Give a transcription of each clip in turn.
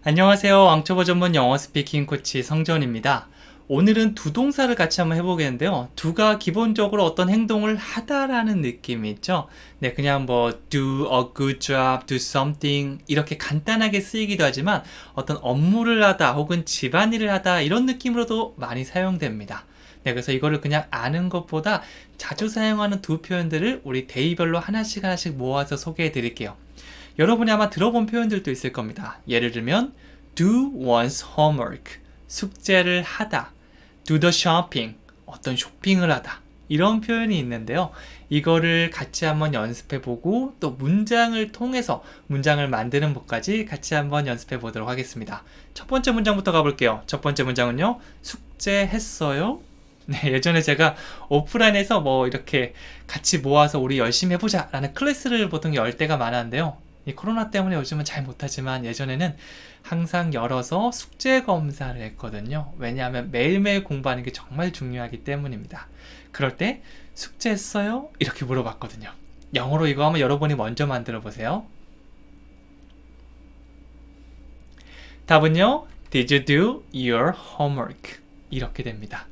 안녕하세요. 왕초보 전문 영어 스피킹 코치 성전입니다. 오늘은 두 동사를 같이 한번 해보겠는데요. 두가 기본적으로 어떤 행동을 하다라는 느낌이 있죠. 네, 그냥 뭐 do a good job, do something 이렇게 간단하게 쓰이기도 하지만 어떤 업무를 하다 혹은 집안일을 하다 이런 느낌으로도 많이 사용됩니다. 네, 그래서 이거를 그냥 아는 것보다 자주 사용하는 두 표현들을 우리 데이별로 하나씩 모아서 소개해 드릴게요. 여러분이 아마 들어본 표현들도 있을 겁니다. 예를 들면 do one's homework, 숙제를 하다, do the shopping, 어떤 쇼핑을 하다 이런 표현이 있는데요. 이거를 같이 한번 연습해보고 또 문장을 통해서 문장을 만드는 법까지 같이 한번 연습해보도록 하겠습니다. 첫 번째 문장부터 가볼게요. 첫 번째 문장은요. 숙제했어요? 네, 예전에 제가 오프라인에서 뭐 이렇게 같이 모아서 우리 열심히 해보자 라는 클래스를 보통 열 때가 많았는데요. 이 코로나 때문에 요즘은 잘 못하지만 예전에는 항상 열어서 숙제 검사를 했거든요. 왜냐하면 매일매일 공부하는 게 정말 중요하기 때문입니다. 그럴 때 숙제했어요? 이렇게 물어봤거든요. 영어로 이거 한번 여러분이 먼저 만들어 보세요. 답은요. Did you do your homework? 이렇게 됩니다.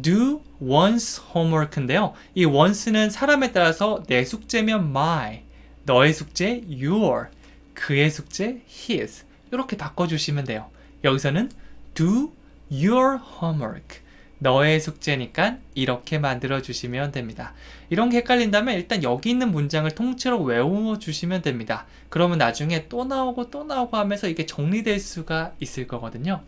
Do one's homework인데요. 이 once는 사람에 따라서 내 숙제면 my, 너의 숙제 your, 그의 숙제 his 이렇게 바꿔주시면 돼요. 여기서는 do your homework, 너의 숙제니까 이렇게 만들어주시면 됩니다. 이런 게 헷갈린다면 일단 여기 있는 문장을 통째로 외워주시면 됩니다. 그러면 나중에 또 나오고 하면서 이게 정리될 수가 있을 거거든요.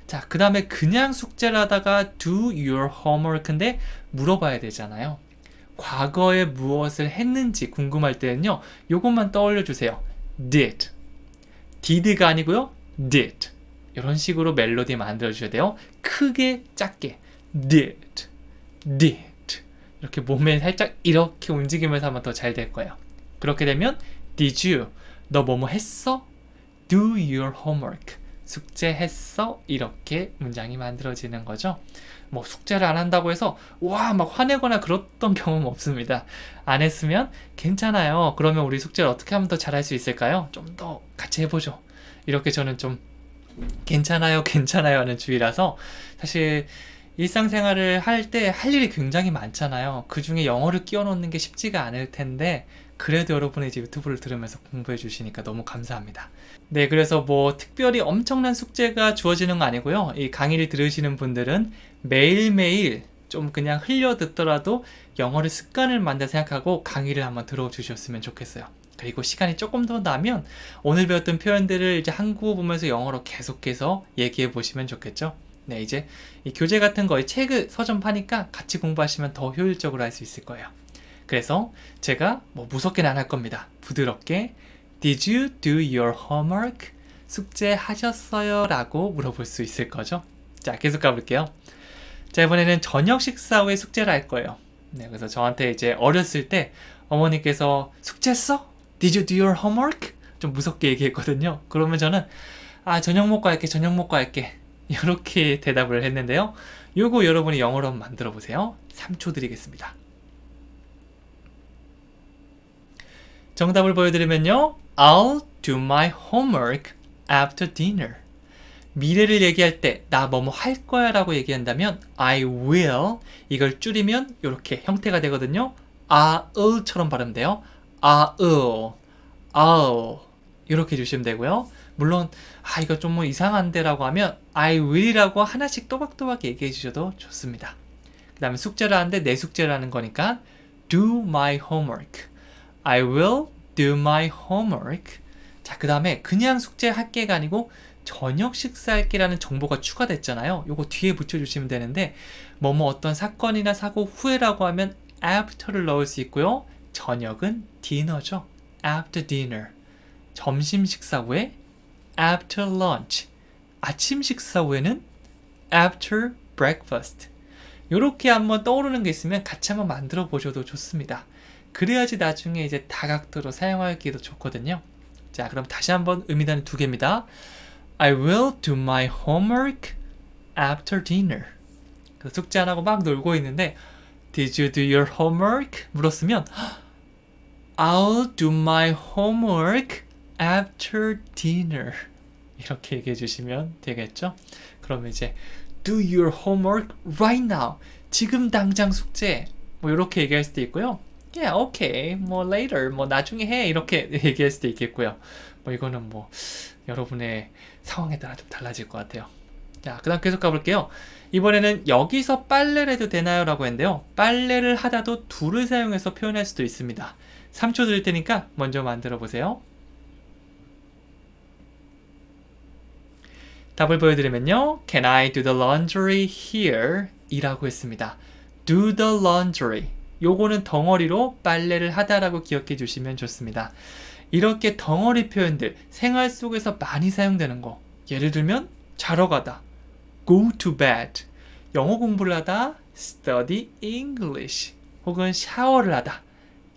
자, 그 다음에 그냥 숙제를 하다가 do your homework인데 물어봐야 되잖아요. 과거에 무엇을 했는지 궁금할 때는요. 요것만 떠올려 주세요. did. did가 아니고요. did. 이런 식으로 멜로디 만들어 주셔야 돼요. 크게 작게 did. 이렇게 몸에 살짝 이렇게 움직이면서 하면 더 잘 될 거예요. 그렇게 되면 did you? 너 뭐뭐 했어? do your homework. 숙제했어? 이렇게 문장이 만들어지는 거죠. 뭐 숙제를 안 한다고 해서 와 막 화내거나 그랬던 경험 없습니다. 안 했으면 괜찮아요. 그러면 우리 숙제를 어떻게 하면 더 잘할 수 있을까요? 좀 더 같이 해보죠. 이렇게 저는 좀 괜찮아요 하는 주의라서 사실 일상생활을 할 때 할 일이 굉장히 많잖아요. 그 중에 영어를 끼워 넣는 게 쉽지가 않을 텐데 그래도 여러분이 이제 유튜브를 들으면서 공부해 주시니까 너무 감사합니다. 네, 그래서 뭐 특별히 엄청난 숙제가 주어지는 거 아니고요. 이 강의를 들으시는 분들은 매일매일 좀 그냥 흘려 듣더라도 영어를 습관을 만든다 생각하고 강의를 한번 들어주셨으면 좋겠어요. 그리고 시간이 조금 더 나면 오늘 배웠던 표현들을 이제 한국어 보면서 영어로 계속해서 얘기해 보시면 좋겠죠. 네, 이제 이 교재 같은 거, 책을 서점 파니까 같이 공부하시면 더 효율적으로 할 수 있을 거예요. 그래서 제가 뭐 무섭게는 안 할 겁니다. 부드럽게 Did you do your homework? 숙제하셨어요? 라고 물어볼 수 있을 거죠. 자, 계속 가볼게요. 자, 이번에는 저녁 식사 후에 숙제를 할 거예요. 네, 그래서 저한테 이제 어렸을 때 어머니께서 숙제했어? Did you do your homework? 좀 무섭게 얘기했거든요. 그러면 저는 저녁 먹고 할게. 이렇게 대답을 했는데요. 요거 여러분이 영어로 한번 만들어 보세요. 3초 드리겠습니다. 정답을 보여드리면요. I'll do my homework after dinner. 미래를 얘기할 때 나 뭐뭐 할 거야 라고 얘기한다면 I will 이걸 줄이면 이렇게 형태가 되거든요. I'll처럼 발음돼요. I'll 이렇게 해주시면 되고요. 물론 이거 좀 뭐 이상한데 라고 하면 I will이라고 하나씩 또박또박 얘기해 주셔도 좋습니다. 그 다음에 숙제를 하는데 내 숙제를 하는 거니까 do my homework. I will do my homework. 자, 그 다음에 그냥 숙제할 게가 아니고 저녁 식사할 게라는 정보가 추가됐잖아요. 요거 뒤에 붙여주시면 되는데 뭐뭐 어떤 사건이나 사고 후에라고 하면 after를 넣을 수 있고요. 저녁은 dinner죠. after dinner. 점심 식사 후에 after lunch. 아침 식사 후에는 after breakfast. 요렇게 한번 떠오르는 게 있으면 같이 한번 만들어 보셔도 좋습니다. 그래야지 나중에 이제 다각도로 사용하기도 좋거든요. 자, 그럼 다시 한번 의미단이 두 개입니다. I will do my homework after dinner. 그래서 숙제 안 하고 막 놀고 있는데 Did you do your homework? 물었으면 I'll do my homework after dinner. 이렇게 얘기해 주시면 되겠죠? 그러면 이제 do your homework right now. 지금 당장 숙제. 뭐 이렇게 얘기할 수도 있고요. Yeah, okay. 뭐 later. 뭐 나중에 해. 이렇게 얘기할 수도 있겠고요. 뭐 이거는 뭐 여러분의 상황에 따라 좀 달라질 것 같아요. 자, 그 다음 계속 가볼게요. 이번에는 여기서 빨래를 해도 되나요? 라고 했는데요. 빨래를 하다도 do를 사용해서 표현할 수도 있습니다. 3초 드릴 테니까 먼저 만들어 보세요. 답을 보여드리면요. Can I do the laundry here? 이라고 했습니다. Do the laundry. 요거는 덩어리로 빨래를 하다라고 기억해 주시면 좋습니다. 이렇게 덩어리 표현들 생활 속에서 많이 사용되는 거. 예를 들면 자러 가다. Go to bed. 영어 공부를 하다. Study English. 혹은 샤워를 하다.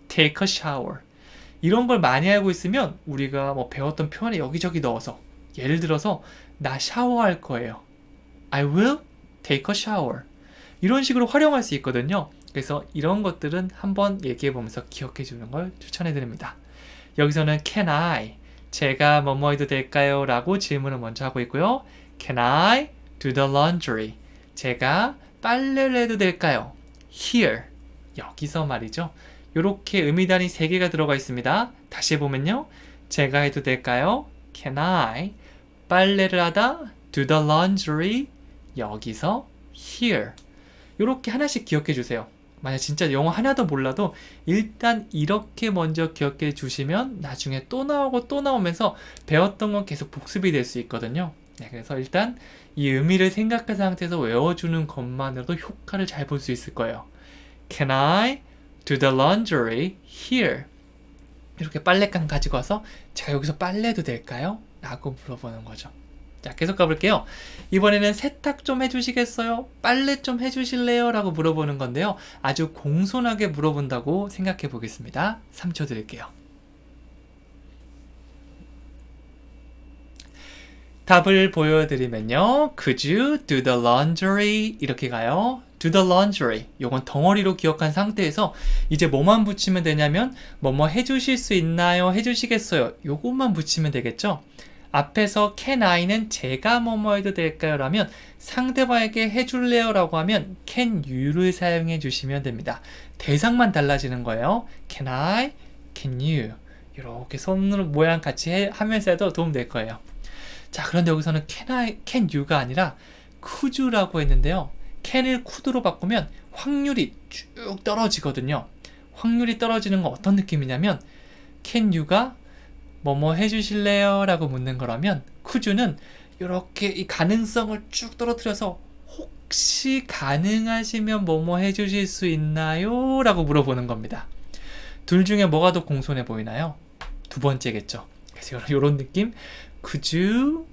Take a shower. 이런 걸 많이 알고 있으면 우리가 뭐 배웠던 표현에 여기저기 넣어서 예를 들어서 나 샤워할 거예요. I will take a shower. 이런 식으로 활용할 수 있거든요. 그래서 이런 것들은 한번 얘기해 보면서 기억해 주는 걸 추천해 드립니다. 여기서는 can I, 제가 뭐뭐 해도 될까요? 라고 질문을 먼저 하고 있고요. Can I do the laundry? 제가 빨래를 해도 될까요? Here, 여기서 말이죠. 이렇게 의미단위 3개가 들어가 있습니다. 다시 보면요. 제가 해도 될까요? Can I 빨래를 하다 do the laundry 여기서 here 이렇게 하나씩 기억해 주세요. 만약 진짜 영어 하나도 몰라도 일단 이렇게 먼저 기억해 주시면 나중에 또 나오고 또 나오면서 배웠던 건 계속 복습이 될 수 있거든요. 네, 그래서 일단 이 의미를 생각한 상태에서 외워주는 것만으로도 효과를 잘 볼 수 있을 거예요. Can I do the laundry here? 이렇게 빨랫감 가지고 와서 제가 여기서 빨래해도 될까요? 라고 물어보는 거죠. 자, 계속 가볼게요. 이번에는 세탁 좀 해주시겠어요? 빨래 좀 해주실래요? 라고 물어보는 건데요. 아주 공손하게 물어본다고 생각해 보겠습니다. 3초 드릴게요. 답을 보여드리면요. Could you do the laundry? 이렇게 가요. Do the laundry. 요건 덩어리로 기억한 상태에서 이제 뭐만 붙이면 되냐면 뭐뭐 해주실 수 있나요? 해주시겠어요? 요것만 붙이면 되겠죠? 앞에서 can I는 제가 뭐뭐 해도 될까요? 라면 상대방에게 해줄래요? 라고 하면 can you를 사용해 주시면 됩니다. 대상만 달라지는 거예요. Can I? Can you? 이렇게 손으로 모양 같이 하면서 해도 도움될 거예요. 자, 그런데 여기서는 can you가 아니라 could you라고 했는데요. can을 could로 바꾸면 확률이 쭉 떨어지거든요. 확률이 떨어지는 건 어떤 느낌이냐면 can you가 뭐뭐 해주실래요? 라고 묻는 거라면 could you는 이렇게 이 가능성을 쭉 떨어뜨려서 혹시 가능하시면 뭐뭐 해주실 수 있나요? 라고 물어보는 겁니다. 둘 중에 뭐가 더 공손해 보이나요? 두 번째겠죠. 그래서 이런 느낌 could you?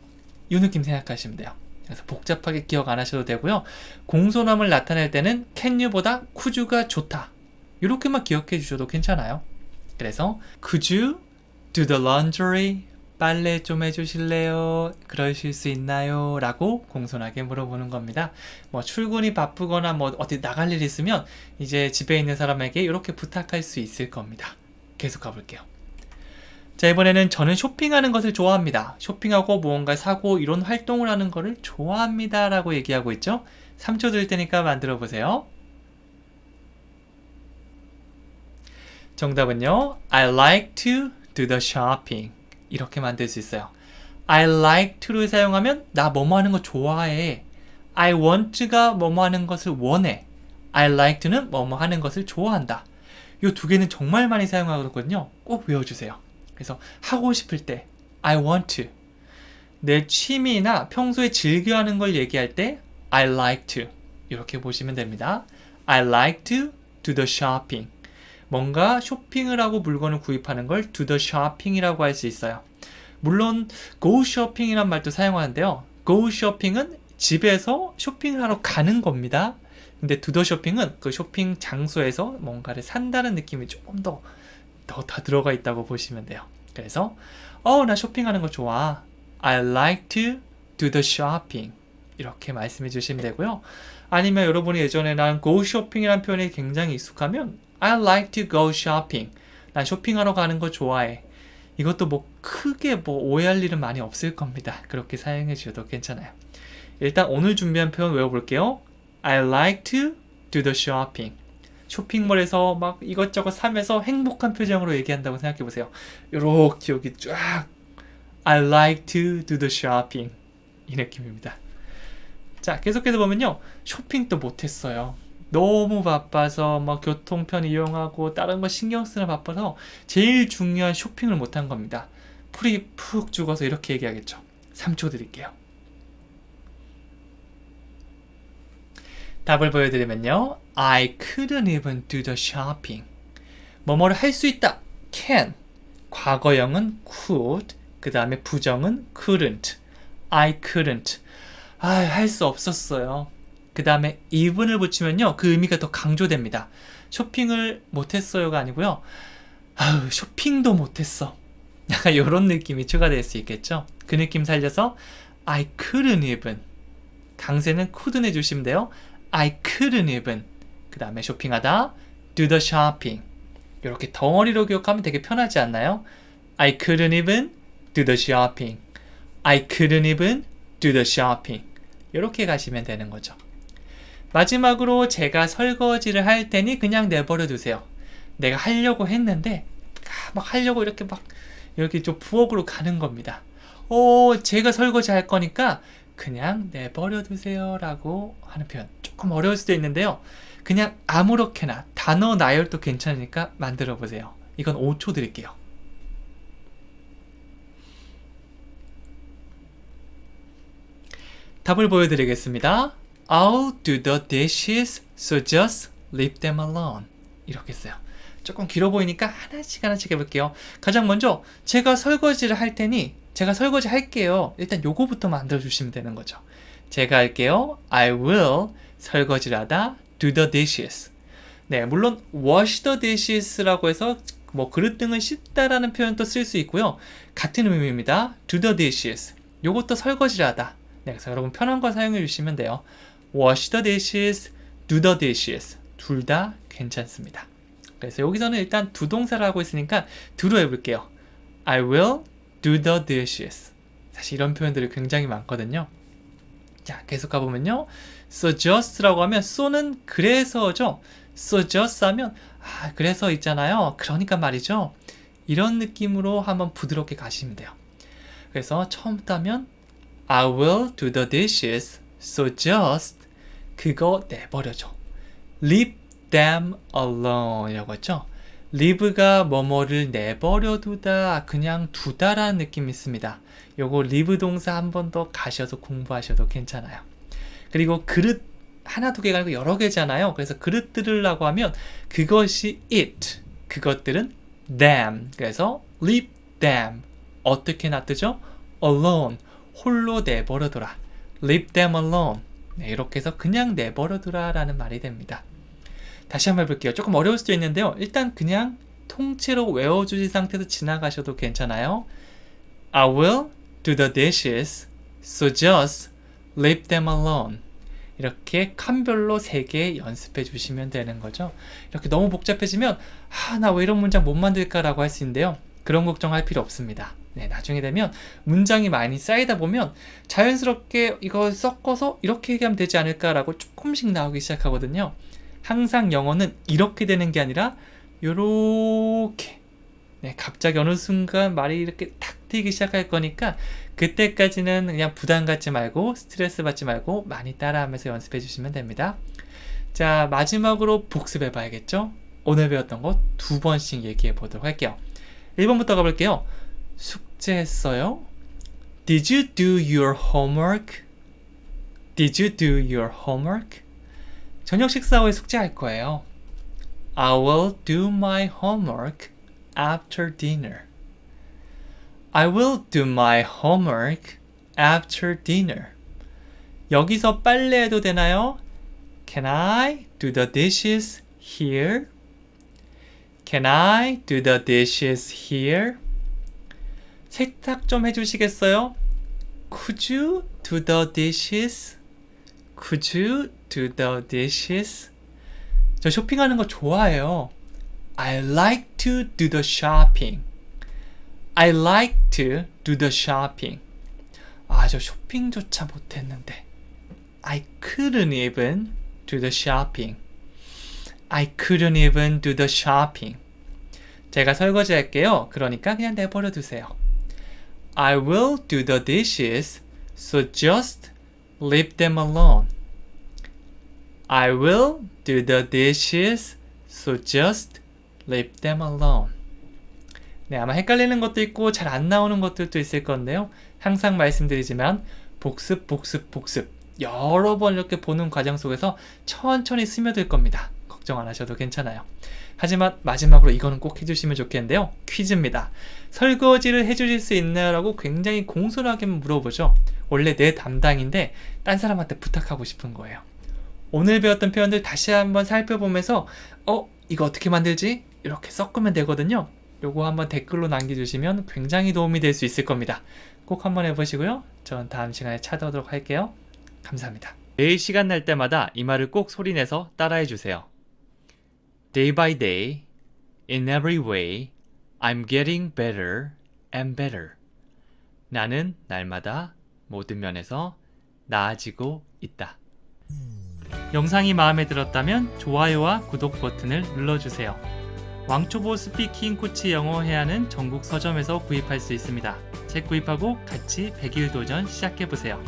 이 느낌 생각하시면 돼요. 그래서 복잡하게 기억 안 하셔도 되고요. 공손함을 나타낼 때는 can you보다 could you가 좋다. 이렇게만 기억해 주셔도 괜찮아요. 그래서 could you do the laundry? 빨래 좀 해주실래요? 그러실 수 있나요? 라고 공손하게 물어보는 겁니다. 뭐 출근이 바쁘거나 뭐 어디 나갈 일 있으면 이제 집에 있는 사람에게 이렇게 부탁할 수 있을 겁니다. 계속 가볼게요. 자, 이번에는 저는 쇼핑하는 것을 좋아합니다. 쇼핑하고 무언가 사고 이런 활동을 하는 것을 좋아합니다. 라고 얘기하고 있죠. 3초 드릴 테니까 만들어 보세요. 정답은요. I like to do the shopping. 이렇게 만들 수 있어요. I like to를 사용하면 나 뭐뭐 하는 거 좋아해. I want가 뭐뭐 하는 것을 원해. I like to는 뭐뭐 하는 것을 좋아한다. 이 두 개는 정말 많이 사용하거든요. 꼭 외워주세요. 그래서 하고 싶을 때 I want to. 내 취미나 평소에 즐겨하는 걸 얘기할 때 I like to. 이렇게 보시면 됩니다. I like to do the shopping. 뭔가 쇼핑을 하고 물건을 구입하는 걸 do the shopping이라고 할 수 있어요. 물론 go shopping이란 말도 사용하는데요. go shopping은 집에서 쇼핑을 하러 가는 겁니다. 근데 do the shopping은 그 쇼핑 장소에서 뭔가를 산다는 느낌이 조금 더 다 들어가 있다고 보시면 돼요. 그래서 나 쇼핑하는 거 좋아. I like to do the shopping. 이렇게 말씀해 주시면 되고요. 아니면 여러분이 예전에 난 go shopping이라는 표현이 굉장히 익숙하면 I like to go shopping. 난 쇼핑하러 가는 거 좋아해. 이것도 뭐 크게 뭐 오해할 일은 많이 없을 겁니다. 그렇게 사용해 주셔도 괜찮아요. 일단 오늘 준비한 표현 외워볼게요. I like to do the shopping. 쇼핑몰에서 막 이것저것 사면서 행복한 표정으로 얘기한다고 생각해보세요. 요렇게 여기 쫙 I like to do the shopping 이 느낌입니다. 자, 계속해서 보면요. 쇼핑도 못했어요. 너무 바빠서 막 교통편 이용하고 다른 거 신경 쓰느라 바빠서 제일 중요한 쇼핑을 못한 겁니다. 풀이 푹 죽어서 이렇게 얘기하겠죠. 3초 드릴게요. 답을 보여드리면요. I couldn't even do the shopping. 뭐뭐를 할 수 있다. can. 과거형은 could. 그 다음에 부정은 couldn't. I couldn't. 할 수 없었어요. 그 다음에 even을 붙이면요. 그 의미가 더 강조됩니다. 쇼핑을 못했어요가 아니고요. 쇼핑도 못했어. 약간 이런 느낌이 추가될 수 있겠죠. 그 느낌 살려서 I couldn't even. 강세는 couldn't 해주시면 돼요. I couldn't even. 그 다음에 쇼핑하다 do the shopping. 이렇게 덩어리로 기억하면 되게 편하지 않나요? I couldn't even do the shopping. I couldn't even do the shopping. 이렇게 가시면 되는 거죠. 마지막으로 제가 설거지를 할 테니 그냥 내버려 두세요. 내가 하려고 했는데 막 하려고 이렇게 막 여기 좀 부엌으로 가는 겁니다. 제가 설거지 할 거니까 그냥 내버려 두세요 라고 하는 표현. 조금 어려울 수도 있는데요. 그냥 아무렇게나 단어 나열도 괜찮으니까 만들어 보세요. 이건 5초 드릴게요. 답을 보여드리겠습니다. I'll do the dishes, so just leave them alone. 이렇게 써요. 조금 길어 보이니까 하나씩 해볼게요. 가장 먼저 제가 설거지를 할 테니 제가 설거지 할게요. 일단 요거부터 만들어 주시면 되는 거죠. 제가 할게요. I will 설거지를 하다 do the dishes. 네, 물론 wash the dishes라고 해서 뭐 그릇 등을 씻다라는 표현도 쓸 수 있고요. 같은 의미입니다. do the dishes. 요것도 설거지를 하다. 네, 그래서 여러분 편한 거 사용해 주시면 돼요. wash the dishes, do the dishes. 둘 다 괜찮습니다. 그래서 여기서는 일단 두 동사를 하고 있으니까 do로 해볼게요. I will do the dishes. 사실 이런 표현들이 굉장히 많거든요. 자, 계속 가보면요. so just라고 하면 so는 그래서죠. so just 하면 그래서 있잖아요. 그러니까 말이죠. 이런 느낌으로 한번 부드럽게 가시면 돼요. 그래서 처음부터 하면 I will do the dishes, so just 그거 내버려줘. Leave them alone 이라고 했죠. leave가 뭐뭐를 내버려 두다, 그냥 두다라는 느낌이 있습니다. 요거 leave 동사 한 번 더 가셔서 공부하셔도 괜찮아요. 그리고 그릇 하나 두 개가 아니고 여러 개잖아요. 그래서 그릇들이라고 하면 그것이 it, 그것들은 them. 그래서 leave them 어떻게 놔두죠? alone 홀로 내버려둬라. leave them alone. 네, 이렇게 해서 그냥 내버려두라 라는 말이 됩니다. 다시 한번 해볼게요. 조금 어려울 수도 있는데요. 일단 그냥 통째로 외워주신 상태에서 지나가셔도 괜찮아요. I will do the dishes, so just leave them alone. 이렇게 칸별로 3개 연습해 주시면 되는 거죠. 이렇게 너무 복잡해지면 나 왜 이런 문장 못 만들까라고 할 수 있는데요. 그런 걱정할 필요 없습니다. 네, 나중에 되면 문장이 많이 쌓이다 보면 자연스럽게 이거 섞어서 이렇게 얘기하면 되지 않을까라고 조금씩 나오기 시작하거든요. 항상 영어는 이렇게 되는 게 아니라 요렇게, 네, 갑자기 어느 순간 말이 이렇게 탁 트이기 시작할 거니까 그때까지는 그냥 부담 갖지 말고 스트레스 받지 말고 많이 따라하면서 연습해 주시면 됩니다. 자, 마지막으로 복습해 봐야겠죠? 오늘 배웠던 거 2번씩 얘기해 보도록 할게요. 1번부터 가볼게요. 숙제했어요? Did you do your homework? Did you do your homework? 저녁 식사 후에 숙제할 거예요. I will do my homework after dinner. I will do my homework after dinner. 여기서 빨래해도 되나요? Can I do the dishes here? Can I do the dishes here? 세탁 좀 해주시겠어요? Could you do the dishes? Could you do the dishes? 저 쇼핑하는 거 좋아해요. I like to do the shopping. I like to do the shopping. 저 쇼핑조차 못했는데. I couldn't even do the shopping. I couldn't even do the shopping. 제가 설거지 할게요. 그러니까 그냥 내버려 두세요. I will do the dishes, so just leave them alone. I will do the dishes, so just leave them alone. 네, 아마 헷갈리는 것도 있고 잘 안 나오는 것들도 있을 건데요. 항상 말씀드리지만 복습, 복습, 복습 여러 번 이렇게 보는 과정 속에서 천천히 스며들 겁니다. 걱정 안 하셔도 괜찮아요. 하지만 마지막으로 이거는 꼭 해주시면 좋겠는데요. 퀴즈입니다. 설거지를 해주실 수 있나요? 라고 굉장히 공손하게 물어보죠. 원래 내 담당인데 딴 사람한테 부탁하고 싶은 거예요. 오늘 배웠던 표현들 다시 한번 살펴보면서 이거 어떻게 만들지? 이렇게 섞으면 되거든요. 요거 한번 댓글로 남겨주시면 굉장히 도움이 될 수 있을 겁니다. 꼭 한번 해보시고요. 전 다음 시간에 찾아오도록 할게요. 감사합니다. 매일 시간 날 때마다 이 말을 꼭 소리내서 따라해주세요. Day by day, in every way, I'm getting better and better. 나는 날마다 모든 면에서 나아지고 있다. 영상이 마음에 들었다면 좋아요와 구독 버튼을 눌러주세요. 왕초보 스피킹 코치 영어 회화는 전국 서점에서 구입할 수 있습니다. 책 구입하고 같이 100일 도전 시작해보세요.